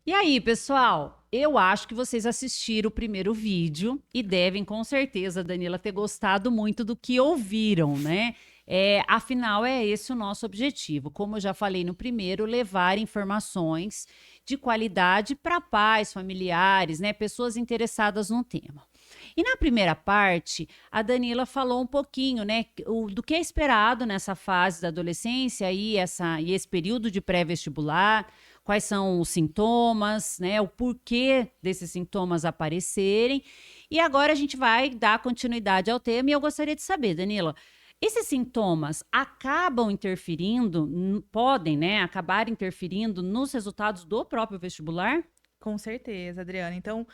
E aí, pessoal? Eu acho que vocês assistiram o primeiro vídeo e devem, com certeza, Danila, ter gostado muito do que ouviram, né? Afinal, é esse o nosso objetivo. Como eu já falei no primeiro, levar informações de qualidade para pais, familiares, né? Pessoas interessadas no tema. E na primeira parte, a Danila falou um pouquinho, né, do que é esperado nessa fase da adolescência e esse período de pré-vestibular, quais são os sintomas, né, o porquê desses sintomas aparecerem. E agora a gente vai dar continuidade ao tema e eu gostaria de saber, Danila, esses sintomas acabam interferindo, podem, né, acabar interferindo nos resultados do próprio vestibular? Com certeza, Adriana. Então,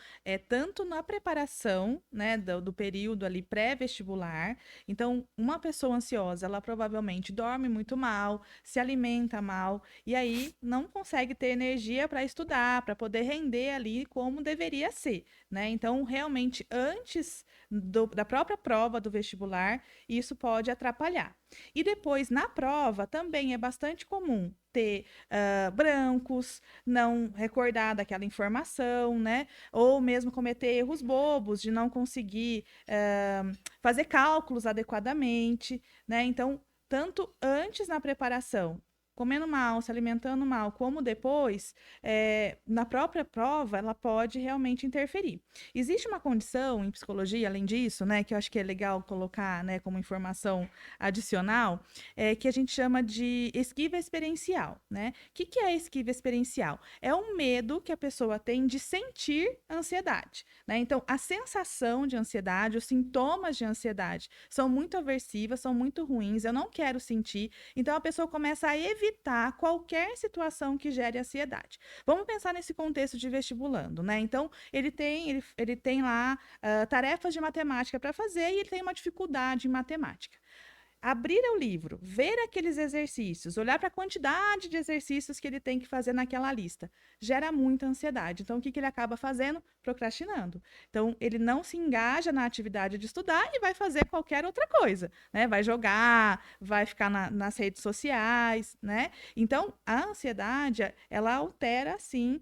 tanto na preparação, né, do período ali pré-vestibular. Então, uma pessoa ansiosa, ela provavelmente dorme muito mal, se alimenta mal, e aí não consegue ter energia para estudar, para poder render ali como deveria ser, né? Então, realmente, antes da própria prova do vestibular, isso pode atrapalhar. E depois, na prova, também é bastante comum ter brancos, não recordar daquela informação, né? Ou mesmo cometer erros bobos de não conseguir fazer cálculos adequadamente, né? Então, tanto antes na preparação, comendo mal, se alimentando mal, como depois, na própria prova, ela pode realmente interferir. Existe uma condição em psicologia, além disso, né, que eu acho que é legal colocar, né, como informação adicional, que a gente chama de esquiva experiencial, né? O que é esquiva experiencial? É um medo que a pessoa tem de sentir ansiedade, né? Então, a sensação de ansiedade, os sintomas de ansiedade são muito aversivas, são muito ruins, eu não quero sentir, então a pessoa começa a evitar qualquer situação que gere ansiedade. Vamos pensar nesse contexto de vestibulando, né? Então, ele tem lá tarefas de matemática para fazer e ele tem uma dificuldade em matemática. Abrir o livro, ver aqueles exercícios, olhar para a quantidade de exercícios que ele tem que fazer naquela lista, gera muita ansiedade. Então, o que ele acaba fazendo? Procrastinando. Então, ele não se engaja na atividade de estudar e vai fazer qualquer outra coisa, né? Vai jogar, vai ficar nas redes sociais, né? Então, a ansiedade, ela altera, sim,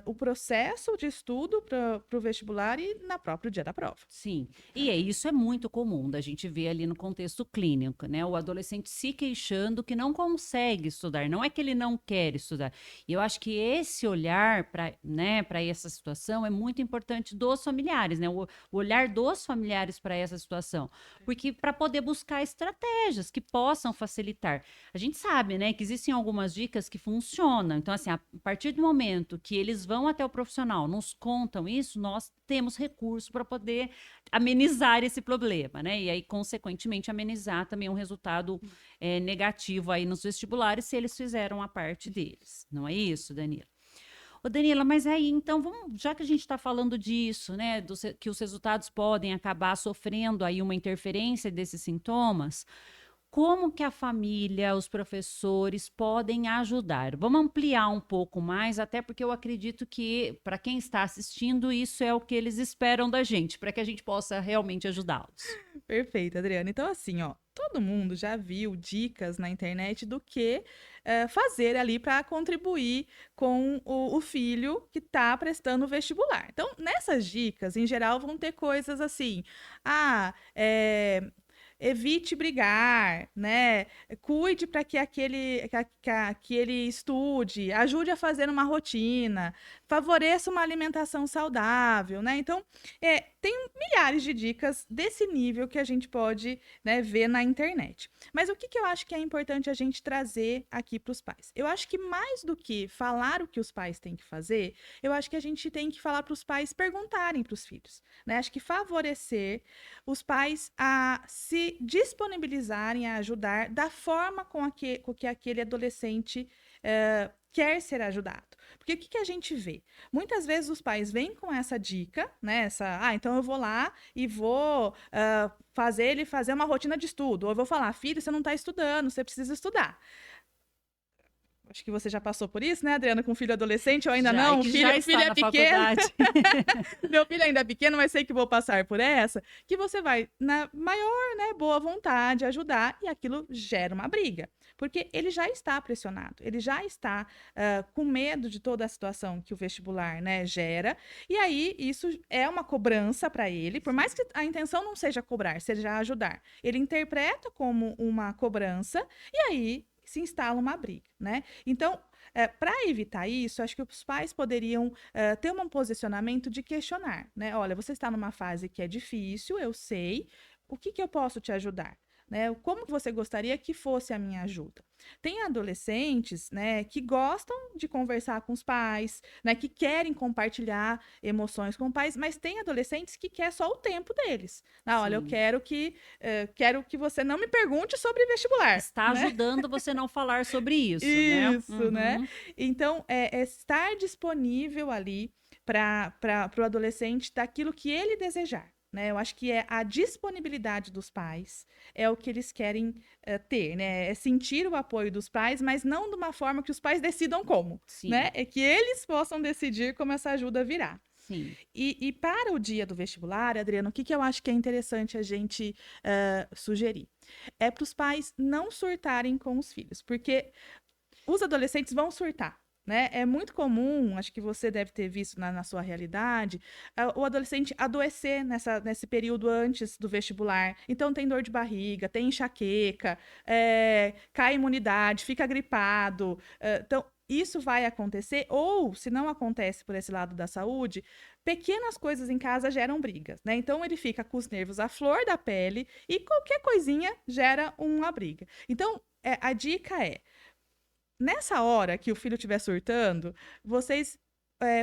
o processo de estudo para o vestibular e na próprio dia da prova. Sim, e isso é muito comum da gente ver ali no contexto clínico, né? O adolescente se queixando que não consegue estudar, não é que ele não quer estudar. E eu acho que esse olhar para, né, para essa situação é muito importante dos familiares, né? O olhar dos familiares para essa situação, porque para poder buscar estratégias que possam facilitar. A gente sabe, né, que existem algumas dicas que funcionam. Então, assim, a partir do momento que eles vão até o profissional, nos contam isso, nós temos recurso para poder amenizar esse problema, né? E aí, consequentemente, amenizar também um resultado negativo aí nos vestibulares, se eles fizeram a parte deles. Não é isso, Danila? Ô, Danila, mas aí, então, vamos, já que a gente está falando disso, né, que os resultados podem acabar sofrendo aí uma interferência desses sintomas, como que a família, os professores podem ajudar? Vamos ampliar um pouco mais, até porque eu acredito que, para quem está assistindo, isso é o que eles esperam da gente, para que a gente possa realmente ajudá-los. Perfeito, Adriana. Então, assim, ó, todo mundo já viu dicas na internet do que fazer ali para contribuir com o filho que está prestando o vestibular. Então, nessas dicas, em geral, vão ter coisas assim. Evite brigar, né? Cuide para que que ele estude, ajude a fazer uma rotina, favoreça uma alimentação saudável, né? Então, tem milhares de dicas desse nível que a gente pode, né, ver na internet. Mas o que eu acho que é importante a gente trazer aqui para os pais? Eu acho que mais do que falar o que os pais têm que fazer, eu acho que a gente tem que falar para os pais perguntarem para os filhos, né? Acho que favorecer os pais a se disponibilizarem a ajudar da forma com que aquele adolescente quer ser ajudado. Porque o que a gente vê? Muitas vezes os pais vêm com essa dica, né? Então eu vou lá e vou fazer ele fazer uma rotina de estudo. Ou eu vou falar, filho, você não está estudando, você precisa estudar. Acho que você já passou por isso, né, Adriana, com filho adolescente, ou ainda Já, não? que Filho, já está filho é na pequeno. faculdade. Meu filho ainda é pequeno, mas sei que vou passar por essa, que você vai na maior, né, boa vontade ajudar e aquilo gera uma briga, porque ele já está pressionado, ele já está com medo de toda a situação que o vestibular, né, gera, e aí isso é uma cobrança para ele, por mais que a intenção não seja cobrar, seja ajudar, ele interpreta como uma cobrança e aí se instala uma briga, né? Então, para evitar isso, acho que os pais poderiam ter um posicionamento de questionar, né? Olha, você está numa fase que é difícil, eu sei. O que eu posso te ajudar? Né? Como que você gostaria que fosse a minha ajuda? Tem adolescentes, né, que gostam de conversar com os pais, né, que querem compartilhar emoções com os pais, mas tem adolescentes que quer só o tempo deles. Ah, olha, eu Sim. quero que você não me pergunte sobre vestibular, Está né? ajudando você não falar sobre isso, né? Isso, né? Uhum. Então, é estar disponível ali para o adolescente daquilo que ele desejar. Né? Eu acho que é a disponibilidade dos pais, é o que eles querem ter, né? É sentir o apoio dos pais, mas não de uma forma que os pais decidam como, né? Sim, É que eles possam decidir como essa ajuda virá. sim. E para o dia do vestibular, Adriano, o que eu acho que é interessante a gente sugerir? É para os pais não surtarem com os filhos, porque os adolescentes vão surtar. Né? É muito comum, acho que você deve ter visto na sua realidade, o adolescente adoecer nesse período antes do vestibular. Então, tem dor de barriga, tem enxaqueca, cai a imunidade, fica gripado. Então, isso vai acontecer, ou se não acontece por esse lado da saúde, pequenas coisas em casa geram brigas, né? Então, ele fica com os nervos à flor da pele e qualquer coisinha gera uma briga. Então, a dica é nessa hora que o filho estiver surtando, vocês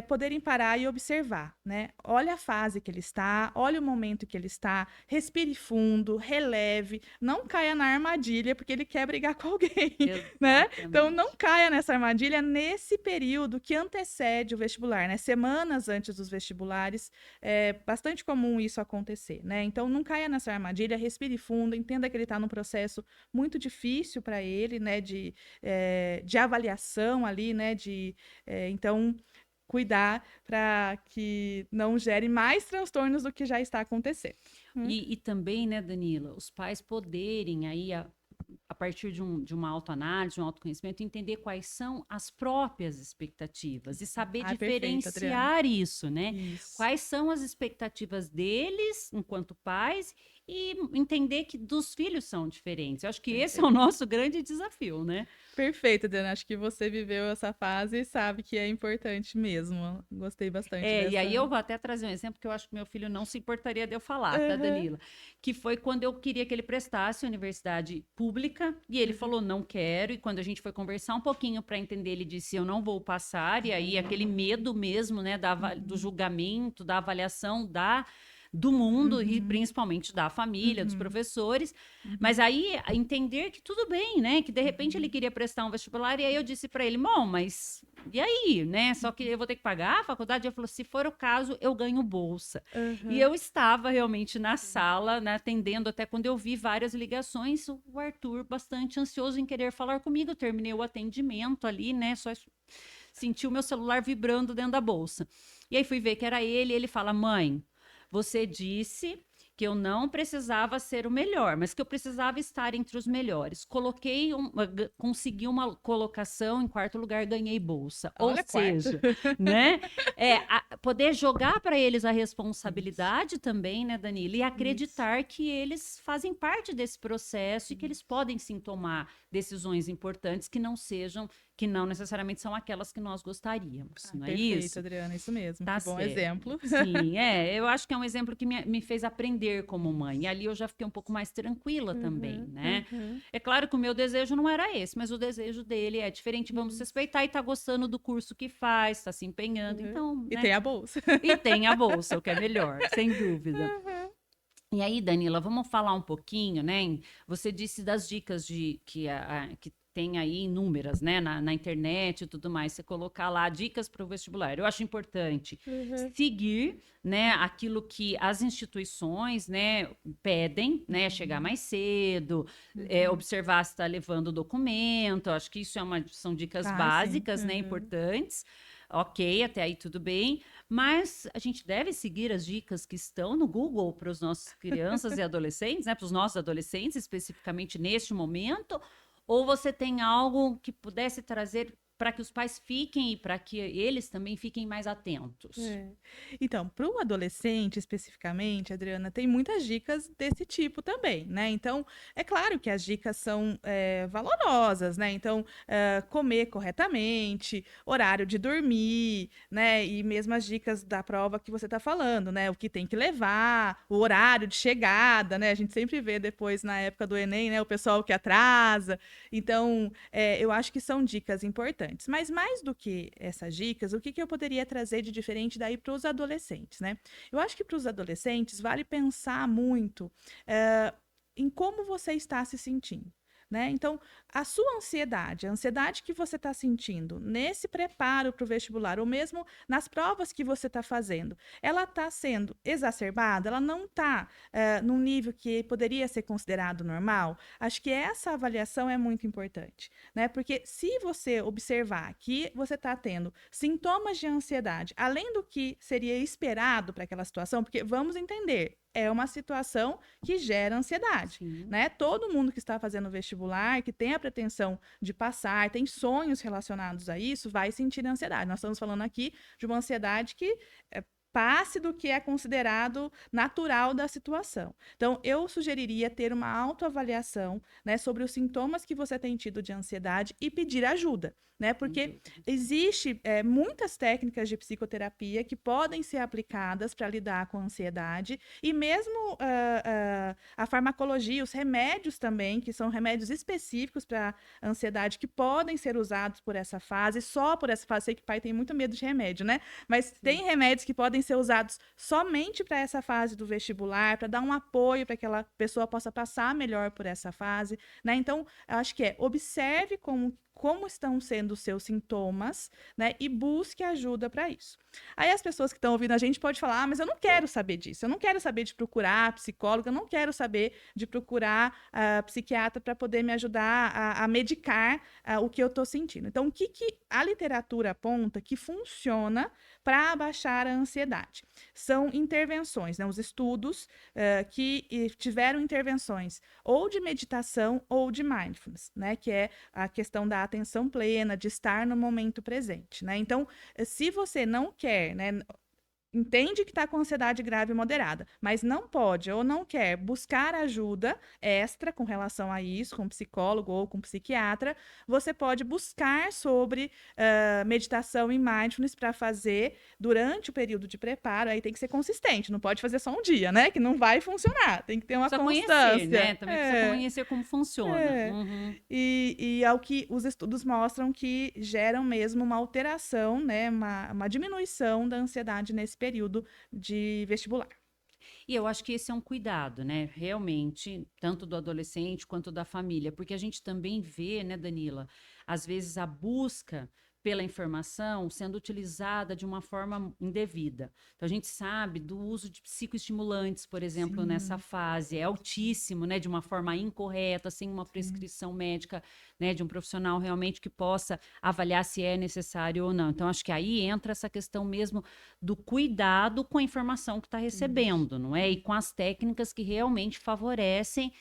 poderem parar e observar, né? Olha a fase que ele está, olha o momento que ele está, respire fundo, releve, não caia na armadilha, porque ele quer brigar com alguém, né? Então, não Exatamente. caia nessa armadilha nesse período que antecede o vestibular, né? Semanas antes dos vestibulares, é bastante comum isso acontecer, né? Então, não caia nessa armadilha, respire fundo, entenda que ele está num processo muito difícil para ele, né? De avaliação ali, né? Então, cuidar para que não gere mais transtornos do que já está acontecendo. E também, né, Danila, os pais poderem aí, a partir de uma autoanálise, de um autoconhecimento, entender quais são as próprias expectativas e saber Ah, perfeito, Adriana. diferenciar isso, né? Isso. Quais são as expectativas deles enquanto pais e entender que dos filhos são diferentes. Eu acho que esse é o Perfeito. nosso grande desafio, né? Perfeito, Adriana. Acho que você viveu essa fase e sabe que é importante mesmo. Gostei bastante E aí dessa. eu vou até trazer um exemplo que eu acho que meu filho não se importaria de eu falar, tá, Uhum. Danila? Que foi quando eu queria que ele prestasse universidade pública e ele falou não quero. E quando a gente foi conversar um pouquinho para entender, ele disse eu não vou passar. E aí aquele medo mesmo, né, do julgamento, da avaliação do mundo e Uhum. principalmente da família, dos Uhum. professores. Mas Uhum. aí entender que tudo bem, né? Que de repente ele queria prestar um vestibular e aí eu disse para ele, bom, mas e aí, né? Só que eu vou ter que pagar a faculdade. Ele falou, se for o caso, eu ganho bolsa. E Uhum. eu estava realmente na sala, né, atendendo até quando eu vi várias ligações, o Arthur bastante ansioso em querer falar comigo. Eu terminei o atendimento ali, né? Só senti o meu celular vibrando dentro da bolsa. E aí fui ver que era ele, e ele fala: "Mãe, você disse que eu não precisava ser o melhor, mas que eu precisava estar entre os melhores. Consegui uma colocação em quarto lugar, ganhei bolsa. Ou Olha, quarto. seja, né? Poder jogar para eles a Isso. responsabilidade também, né, Danila? E Isso. acreditar que eles fazem parte desse processo e que eles podem sim tomar decisões importantes que não necessariamente são aquelas que nós gostaríamos, Ah, não é perfeito, isso? Adriana. Isso mesmo. Tá Que bom certo. exemplo. Sim, eu acho que é um exemplo que me fez aprender como mãe. E ali eu já fiquei um pouco mais tranquila também, Uhum. né? Uhum. É claro que o meu desejo não era esse, mas o desejo dele é diferente. Vamos Isso. respeitar e tá gostando do curso que faz, tá se empenhando, Uhum. então, E né? tem a bolsa. E tem a bolsa, o que é melhor, sem dúvida. Uhum. E aí, Danila, vamos falar um pouquinho, né? Você disse das dicas que tem aí inúmeras, né, na internet e tudo mais, você colocar lá dicas para o vestibular. Eu acho importante seguir, né, aquilo que as instituições, né, pedem, né, chegar mais cedo, observar se está levando o documento. Acho que isso são dicas Ah, sim. básicas, né, importantes. Ok, até aí tudo bem, mas a gente deve seguir as dicas que estão no Google para os nossos crianças e adolescentes, né, para os nossos adolescentes, especificamente neste momento, ou você tem algo que pudesse trazer para que os pais fiquem e para que eles também fiquem mais atentos? É. Então, para o adolescente especificamente, Adriana, tem muitas dicas desse tipo também, né? Então, é claro que as dicas são valorosas, né? Então, comer corretamente, horário de dormir, né? E mesmo as dicas da prova que você está falando, né? O que tem que levar, o horário de chegada, né? A gente sempre vê depois, na época do Enem, né? O pessoal que atrasa. Então, eu acho que são dicas importantes. Mas mais do que essas dicas, o que que eu poderia trazer de diferente daí para os adolescentes, né? Eu acho que para os adolescentes vale pensar muito em como você está se sentindo. Né? Então, a sua ansiedade, a ansiedade que você está sentindo nesse preparo para o vestibular, ou mesmo nas provas que você está fazendo, ela está sendo exacerbada? Ela não está num nível que poderia ser considerado normal? Acho que essa avaliação é muito importante, né? Porque se você observar que você está tendo sintomas de ansiedade, além do que seria esperado para aquela situação, porque vamos entender, é uma situação que gera ansiedade, Sim. né? Todo mundo que está fazendo vestibular, que tem a pretensão de passar, tem sonhos relacionados a isso, vai sentir ansiedade. Nós estamos falando aqui de uma ansiedade que passe do que é considerado natural da situação. Então, eu sugeriria ter uma autoavaliação, né, sobre os sintomas que você tem tido de ansiedade e pedir ajuda, né? Porque existe muitas técnicas de psicoterapia que podem ser aplicadas para lidar com a ansiedade e mesmo a farmacologia, os remédios também, que são remédios específicos para ansiedade que podem ser usados por essa fase, só por essa fase. Sei que pai tem muito medo de remédio, né? Mas tem remédios que podem ser usados somente para essa fase do vestibular, para dar um apoio para que aquela pessoa possa passar melhor por essa fase, né? Então, eu acho que observe como estão sendo os seus sintomas, né? E busque ajuda para isso. Aí as pessoas que estão ouvindo a gente podem falar, mas eu não quero saber disso, eu não quero saber de procurar psicóloga, eu não quero saber de procurar psiquiatra para poder me ajudar a medicar o que eu estou sentindo. Então, o que a literatura aponta que funciona para abaixar a ansiedade? São intervenções, né? Os estudos que tiveram intervenções ou de meditação ou de mindfulness, né? Que é a questão da atenção plena, de estar no momento presente, né? Então, se você não quer, né, entende que está com ansiedade grave e moderada, mas não pode ou não quer buscar ajuda extra com relação a isso, com um psicólogo ou com um psiquiatra, você pode buscar sobre meditação e mindfulness para fazer durante o período de preparo. Aí tem que ser consistente, não pode fazer só um dia, né? Que não vai funcionar, tem que ter uma Precisa constância. conhecer, né? Também precisa conhecer como funciona. E ao que os estudos mostram que geram mesmo uma alteração, né? Uma diminuição da ansiedade nesse período de vestibular. E eu acho que esse é um cuidado, né? Realmente, tanto do adolescente quanto da família, porque a gente também vê, né, Danila, às vezes a busca pela informação sendo utilizada de uma forma indevida. Então, a gente sabe do uso de psicoestimulantes, por exemplo, nessa fase, é altíssimo, né, de uma forma incorreta, sem uma prescrição médica, né, de um profissional realmente que possa avaliar se é necessário ou não. Então, acho que aí entra essa questão mesmo do cuidado com a informação que está recebendo, não é? E com as técnicas que realmente favorecem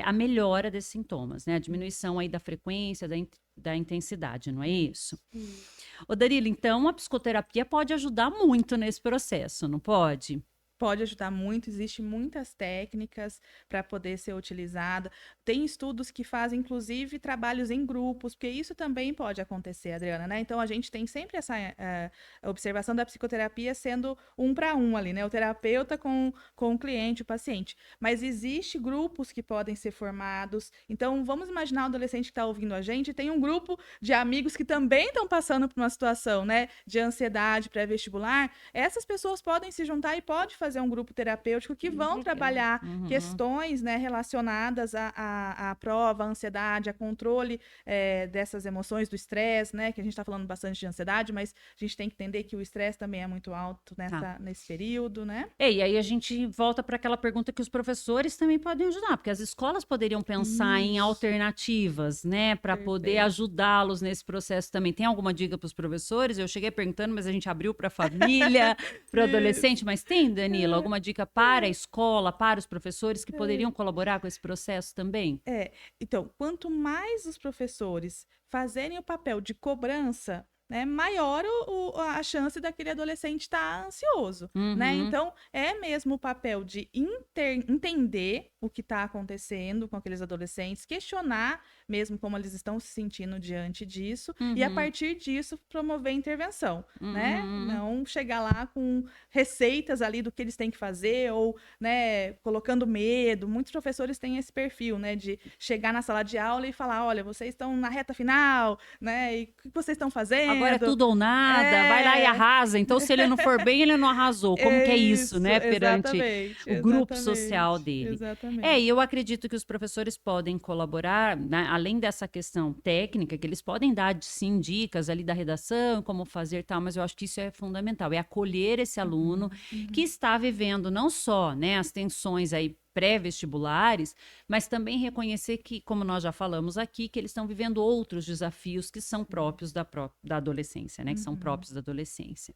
a melhora desses sintomas, né? A diminuição aí da frequência, da intensidade, não é isso? Ô, Darila, então a psicoterapia pode ajudar muito nesse processo, não pode? Pode ajudar muito, existem muitas técnicas para poder ser utilizada. Tem estudos que fazem, inclusive, trabalhos em grupos, porque isso também pode acontecer, Adriana, né? Então, a gente tem sempre essa observação da psicoterapia sendo um para um ali, né? O terapeuta com o cliente, o paciente. Mas existe grupos que podem ser formados. Então, vamos imaginar o adolescente que está ouvindo a gente, tem um grupo de amigos que também estão passando por uma situação, né, de ansiedade pré-vestibular. Essas pessoas podem se juntar e pode fazer fazer um grupo terapêutico que vão trabalhar questões, né, relacionadas à prova, à ansiedade, a controle dessas emoções, do estresse, né, que a gente está falando bastante de ansiedade, mas a gente tem que entender que o estresse também é muito alto nesse período, né? E aí a gente volta para aquela pergunta que os professores também podem ajudar, porque as escolas poderiam pensar em alternativas, né, para poder ajudá-los nesse processo também. Tem alguma dica para os professores? Eu cheguei perguntando, mas a gente abriu para a família, para o adolescente, mas tem, Danila, alguma dica para a escola, para os professores que poderiam colaborar com esse processo também? Então, quanto mais os professores fazerem o papel de cobrança, né, maior a chance daquele adolescente estar ansioso, né? Então, é mesmo o papel de entender o que está acontecendo com aqueles adolescentes, questionar mesmo como eles estão se sentindo diante disso, e a partir disso promover intervenção, né? Não chegar lá com receitas ali do que eles têm que fazer, ou, né, colocando medo. Muitos professores têm esse perfil, né, de chegar na sala de aula e falar, olha, vocês estão na reta final, né, e o que vocês estão fazendo? Agora é tudo ou nada, vai lá e arrasa. Então, se ele não for bem, ele não arrasou. Como que é isso, né? Perante o grupo social dele. Exatamente. E eu acredito que os professores podem colaborar, né, além dessa questão técnica, que eles podem dar, sim, dicas ali da redação, como fazer tal, mas eu acho que isso é fundamental, é acolher esse aluno que está vivendo não só, né, as tensões aí pré-vestibulares, mas também reconhecer que, como nós já falamos aqui, que eles estão vivendo outros desafios que são próprios da adolescência, né? Que são próprios da adolescência.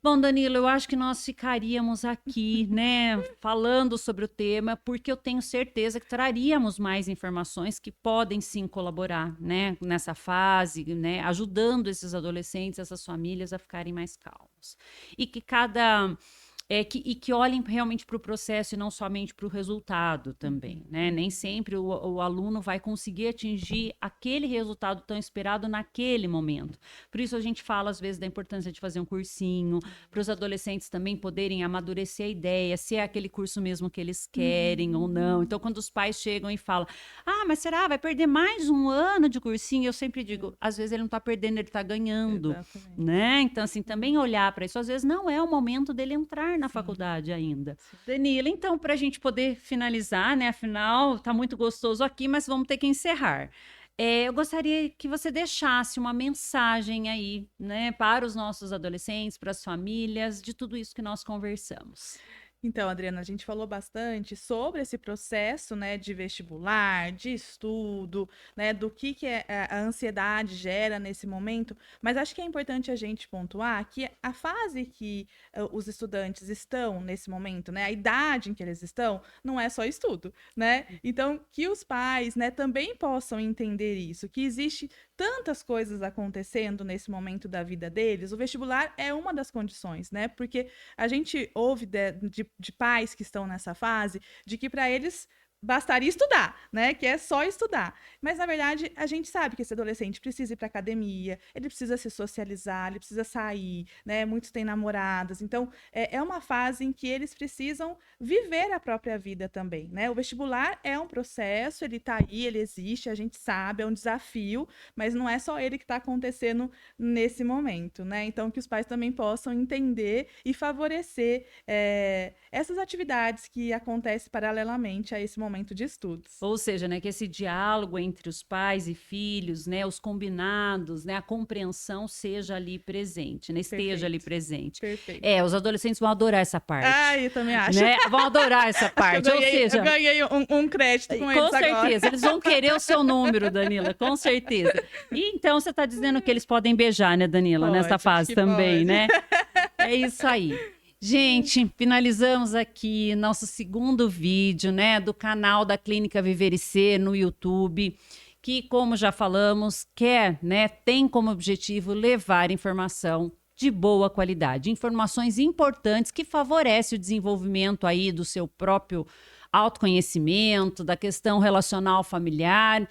Bom, Danilo, eu acho que nós ficaríamos aqui, né, falando sobre o tema, porque eu tenho certeza que traríamos mais informações que podem sim colaborar, né, nessa fase, né, ajudando esses adolescentes, essas famílias a ficarem mais calmos. E que que olhem realmente para o processo e não somente para o resultado também, né? Nem sempre o aluno vai conseguir atingir aquele resultado tão esperado naquele momento. Por isso a gente fala, às vezes, da importância de fazer um cursinho, para os adolescentes também poderem amadurecer a ideia, se é aquele curso mesmo que eles querem ou não. Então, quando os pais chegam e falam, mas será? Vai perder mais um ano de cursinho? Eu sempre digo, às vezes ele não está perdendo, ele está ganhando, né? Então, assim, também olhar para isso. Às vezes não é o momento dele entrar na faculdade ainda. Danila, então, para a gente poder finalizar, né? Afinal, tá muito gostoso aqui, mas vamos ter que encerrar. Eu gostaria que você deixasse uma mensagem aí, né, para os nossos adolescentes, para as famílias, de tudo isso que nós conversamos. Então, Adriana, a gente falou bastante sobre esse processo, né, de vestibular, de estudo, né, do que a ansiedade gera nesse momento, mas acho que é importante a gente pontuar que a fase que os estudantes estão nesse momento, né, a idade em que eles estão, não é só estudo, né? Então, que os pais, né, também possam entender isso, que existe tantas coisas acontecendo nesse momento da vida deles. O vestibular é uma das condições, né? Porque a gente ouve de pais que estão nessa fase, de que para eles bastaria estudar, né? Que é só estudar. Mas, na verdade, a gente sabe que esse adolescente precisa ir para academia, ele precisa se socializar, ele precisa sair, né? Muitos têm namoradas. Então, é uma fase em que eles precisam viver a própria vida também, né? O vestibular é um processo, ele está aí, ele existe, a gente sabe, é um desafio, mas não é só ele que está acontecendo nesse momento, né? Então, que os pais também possam entender e favorecer essas atividades que acontecem paralelamente a esse momento de estudos. Ou seja, né, que esse diálogo entre os pais e filhos, né, os combinados, né, a compreensão seja ali presente, né, esteja ali presente. Perfeito. Os adolescentes vão adorar essa parte. Eu também acho. Né? Vão adorar essa parte. Eu ganhei um crédito com eles agora. Com certeza, eles vão querer o seu número, Danila, com certeza. E então você está dizendo que eles podem beijar, né, Danila, nessa fase também, né? É isso aí. Gente, finalizamos aqui nosso segundo vídeo, né, do canal da Clínica Viver e Ser no YouTube, que, como já falamos, tem como objetivo levar informação de boa qualidade, informações importantes que favorecem o desenvolvimento aí do seu próprio autoconhecimento, da questão relacional familiar.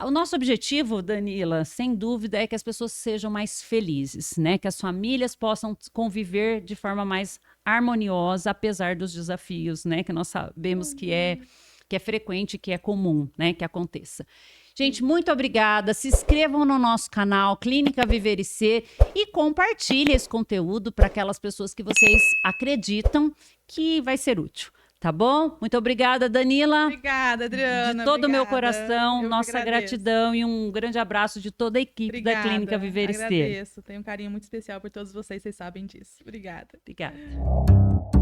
O nosso objetivo, Danila, sem dúvida, é que as pessoas sejam mais felizes, né? Que as famílias possam conviver de forma mais harmoniosa, apesar dos desafios, né? Que nós sabemos que é que é frequente, que é comum, né, que aconteça. Gente, muito obrigada. Se inscrevam no nosso canal Clínica Viver e Ser e compartilhem esse conteúdo para aquelas pessoas que vocês acreditam que vai ser útil. Tá bom? Muito obrigada, Danila. Obrigada, Adriana. De todo o meu obrigada. coração, Eu nossa agradeço. gratidão e um grande abraço de toda a equipe da Clínica Viver e Ser. Agradeço. Tenho um carinho muito especial por todos vocês sabem disso. Obrigada. Obrigada.